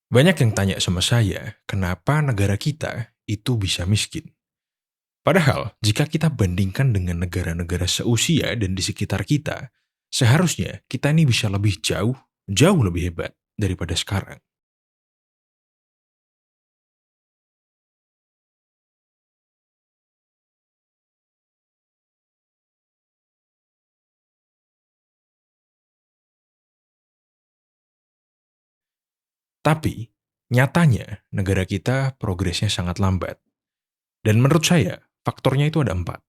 Banyak yang tanya sama saya, kenapa negara kita itu bisa miskin? Padahal, jika kita bandingkan dengan negara-negara seusia dan di sekitar kita, seharusnya kita ini bisa lebih jauh lebih hebat daripada sekarang. Tapi, nyatanya negara kita progresnya sangat lambat. Dan menurut saya, faktornya itu ada empat.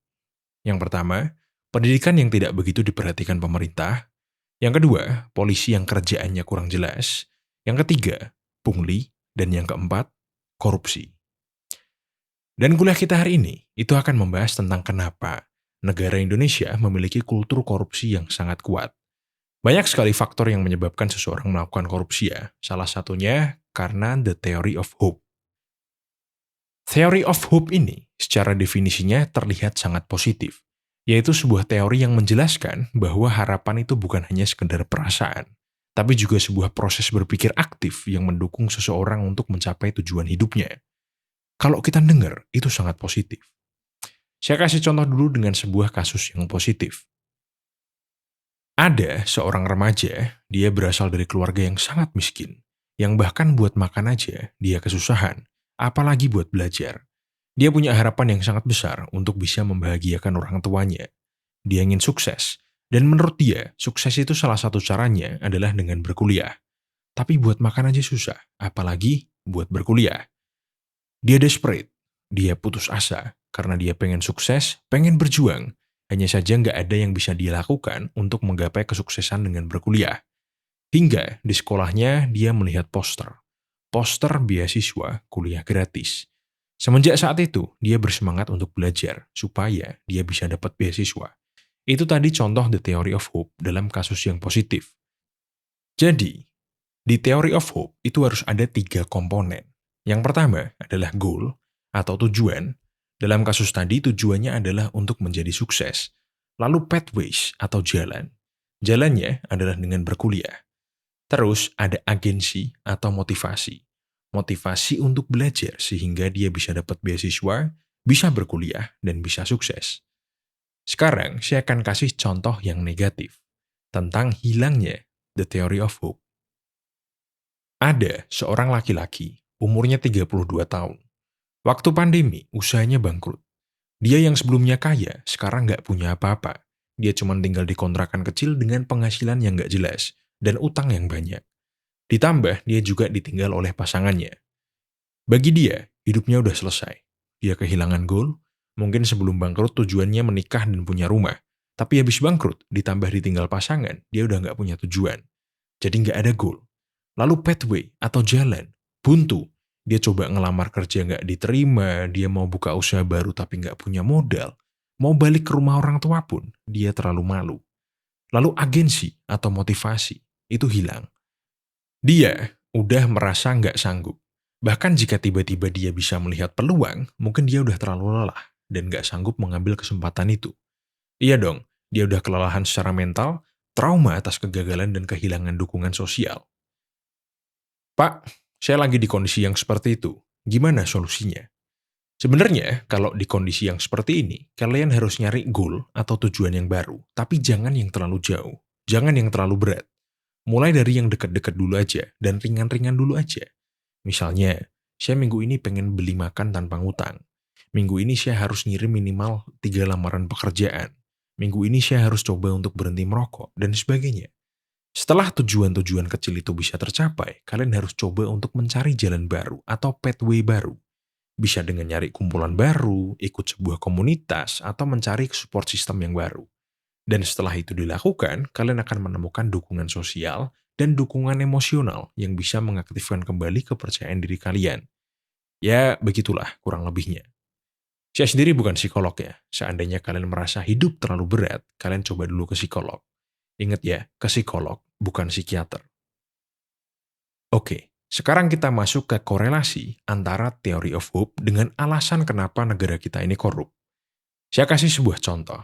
Yang pertama, pendidikan yang tidak begitu diperhatikan pemerintah. Yang kedua, polisi yang kerjaannya kurang jelas. Yang ketiga, pungli. Dan yang keempat, korupsi. Dan kuliah kita hari ini itu akan membahas tentang kenapa negara Indonesia memiliki kultur korupsi yang sangat kuat. Banyak sekali faktor yang menyebabkan seseorang melakukan korupsi ya. Salah satunya karena the theory of hope. Theory of hope ini secara definisinya terlihat sangat positif, yaitu sebuah teori yang menjelaskan bahwa harapan itu bukan hanya sekedar perasaan, tapi juga sebuah proses berpikir aktif yang mendukung seseorang untuk mencapai tujuan hidupnya. Kalau kita dengar, itu sangat positif. Saya kasih contoh dulu dengan sebuah kasus yang positif. Ada seorang remaja, dia berasal dari keluarga yang sangat miskin, yang bahkan buat makan aja dia kesusahan, apalagi buat belajar. Dia punya harapan yang sangat besar untuk bisa membahagiakan orang tuanya. Dia ingin sukses, dan menurut dia, sukses itu salah satu caranya adalah dengan berkuliah. Tapi buat makan aja susah, apalagi buat berkuliah. Dia desperate, dia putus asa, karena dia pengen sukses, pengen berjuang. Hanya saja nggak ada yang bisa dia lakukan untuk menggapai kesuksesan dengan berkuliah. Hingga di sekolahnya dia melihat poster beasiswa kuliah gratis. Semenjak saat itu, dia bersemangat untuk belajar supaya dia bisa dapat beasiswa. Itu tadi contoh the theory of hope dalam kasus yang positif. Jadi, di theory of hope itu harus ada tiga komponen. Yang pertama adalah goal atau tujuan. Dalam kasus tadi tujuannya adalah untuk menjadi sukses. Lalu pathways atau jalan. Jalannya adalah dengan berkuliah. Terus ada agensi atau motivasi. Motivasi untuk belajar sehingga dia bisa dapat beasiswa, bisa berkuliah, dan bisa sukses. Sekarang saya akan kasih contoh yang negatif tentang hilangnya the theory of hope. Ada seorang laki-laki, umurnya 32 tahun. Waktu pandemi, usahanya bangkrut. Dia yang sebelumnya kaya, sekarang nggak punya apa-apa. Dia cuma tinggal di kontrakan kecil dengan penghasilan yang nggak jelas, dan utang yang banyak. Ditambah, dia juga ditinggal oleh pasangannya. Bagi dia, hidupnya udah selesai. Dia kehilangan goal, mungkin sebelum bangkrut tujuannya menikah dan punya rumah. Tapi habis bangkrut, ditambah ditinggal pasangan, dia udah nggak punya tujuan. Jadi nggak ada goal. Lalu pathway atau jalan, buntu. Dia coba ngelamar kerja nggak diterima, dia mau buka usaha baru tapi nggak punya modal. Mau balik ke rumah orang tua pun, dia terlalu malu. Lalu agensi atau motivasi, itu hilang. Dia udah merasa nggak sanggup. Bahkan jika tiba-tiba dia bisa melihat peluang, mungkin dia udah terlalu lelah dan nggak sanggup mengambil kesempatan itu. Iya dong, dia udah kelelahan secara mental, trauma atas kegagalan dan kehilangan dukungan sosial. Pak, saya lagi di kondisi yang seperti itu. Gimana solusinya? Sebenarnya, kalau di kondisi yang seperti ini, kalian harus nyari goal atau tujuan yang baru, tapi jangan yang terlalu jauh. Jangan yang terlalu berat. Mulai dari yang dekat-dekat dulu aja, dan ringan-ringan dulu aja. Misalnya, saya minggu ini pengen beli makan tanpa ngutang. Minggu ini saya harus ngirim minimal 3 lamaran pekerjaan. Minggu ini saya harus coba untuk berhenti merokok, dan sebagainya. Setelah tujuan-tujuan kecil itu bisa tercapai, kalian harus coba untuk mencari jalan baru atau pathway baru. Bisa dengan nyari kumpulan baru, ikut sebuah komunitas, atau mencari support system yang baru. Dan setelah itu dilakukan, kalian akan menemukan dukungan sosial dan dukungan emosional yang bisa mengaktifkan kembali kepercayaan diri kalian. Ya, begitulah kurang lebihnya. Saya sendiri bukan psikolog ya. Seandainya kalian merasa hidup terlalu berat, kalian coba dulu ke psikolog. Ingat ya, ke psikolog, bukan psikiater. Oke, sekarang kita masuk ke korelasi antara theory of hope dengan alasan kenapa negara kita ini korup. Saya kasih sebuah contoh.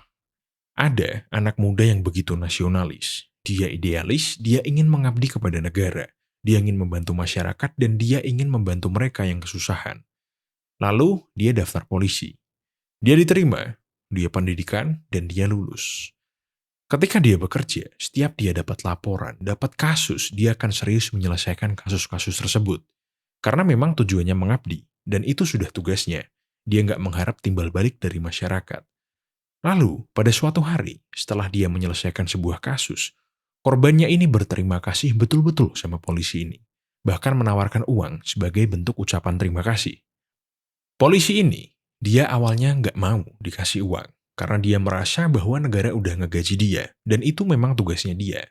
Ada anak muda yang begitu nasionalis. Dia idealis, dia ingin mengabdi kepada negara. Dia ingin membantu masyarakat dan dia ingin membantu mereka yang kesusahan. Lalu, dia daftar polisi. Dia diterima, dia pendidikan, dan dia lulus. Ketika dia bekerja, setiap dia dapat laporan, dapat kasus, dia akan serius menyelesaikan kasus-kasus tersebut. Karena memang tujuannya mengabdi, dan itu sudah tugasnya. Dia nggak mengharap timbal balik dari masyarakat. Lalu, pada suatu hari, setelah dia menyelesaikan sebuah kasus, korbannya ini berterima kasih betul-betul sama polisi ini. Bahkan menawarkan uang sebagai bentuk ucapan terima kasih. Polisi ini, dia awalnya nggak mau dikasih uang, karena dia merasa bahwa negara udah ngegaji dia, dan itu memang tugasnya dia.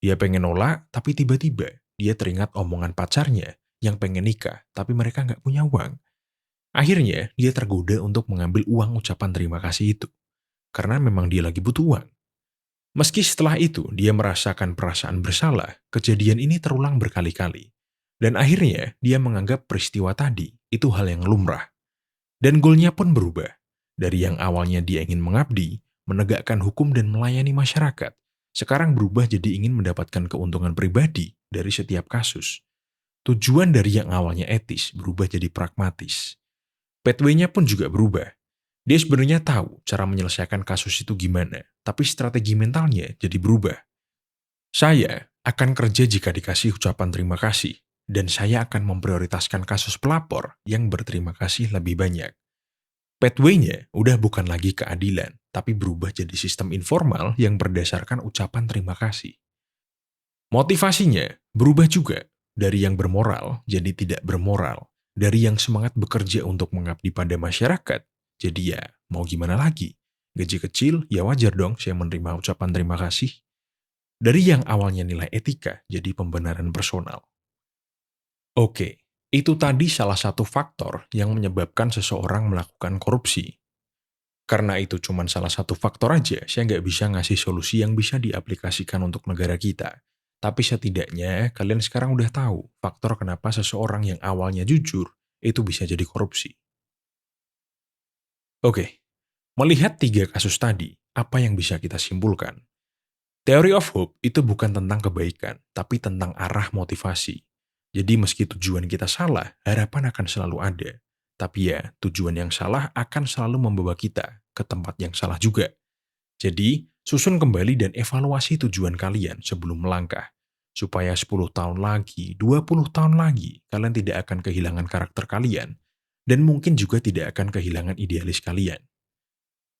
Dia pengen nolak, tapi tiba-tiba dia teringat omongan pacarnya yang pengen nikah, tapi mereka nggak punya uang. Akhirnya, dia tergoda untuk mengambil uang ucapan terima kasih itu, karena memang dia lagi butuh uang. Meski setelah itu dia merasakan perasaan bersalah, kejadian ini terulang berkali-kali. Dan akhirnya dia menganggap peristiwa tadi itu hal yang lumrah. Dan goalnya pun berubah. Dari yang awalnya dia ingin mengabdi, menegakkan hukum dan melayani masyarakat, sekarang berubah jadi ingin mendapatkan keuntungan pribadi dari setiap kasus. Tujuan dari yang awalnya etis berubah jadi pragmatis. Pathway-nya pun juga berubah. Dia sebenarnya tahu cara menyelesaikan kasus itu gimana, tapi strategi mentalnya jadi berubah. Saya akan kerja jika dikasih ucapan terima kasih, dan saya akan memprioritaskan kasus pelapor yang berterima kasih lebih banyak. Pathway-nya udah bukan lagi keadilan, tapi berubah jadi sistem informal yang berdasarkan ucapan terima kasih. Motivasinya berubah juga, dari yang bermoral jadi tidak bermoral, dari yang semangat bekerja untuk mengabdi pada masyarakat, jadi ya mau gimana lagi, gaji kecil ya wajar dong saya menerima ucapan terima kasih. Dari yang awalnya nilai etika jadi pembenaran personal. Oke, itu tadi salah satu faktor yang menyebabkan seseorang melakukan korupsi. Karena itu cuma salah satu faktor aja, saya nggak bisa ngasih solusi yang bisa diaplikasikan untuk negara kita. Tapi setidaknya kalian sekarang udah tahu faktor kenapa seseorang yang awalnya jujur itu bisa jadi korupsi. Oke, melihat tiga kasus tadi, apa yang bisa kita simpulkan? Theory of hope itu bukan tentang kebaikan, tapi tentang arah motivasi. Jadi meski tujuan kita salah, harapan akan selalu ada. Tapi ya, tujuan yang salah akan selalu membawa kita ke tempat yang salah juga. Jadi, susun kembali dan evaluasi tujuan kalian sebelum melangkah. Supaya 10 tahun lagi, 20 tahun lagi, kalian tidak akan kehilangan karakter kalian. Dan mungkin juga tidak akan kehilangan idealis kalian.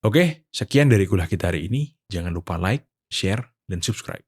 Oke, sekian dari kuliah kita hari ini. Jangan lupa like, share, dan subscribe.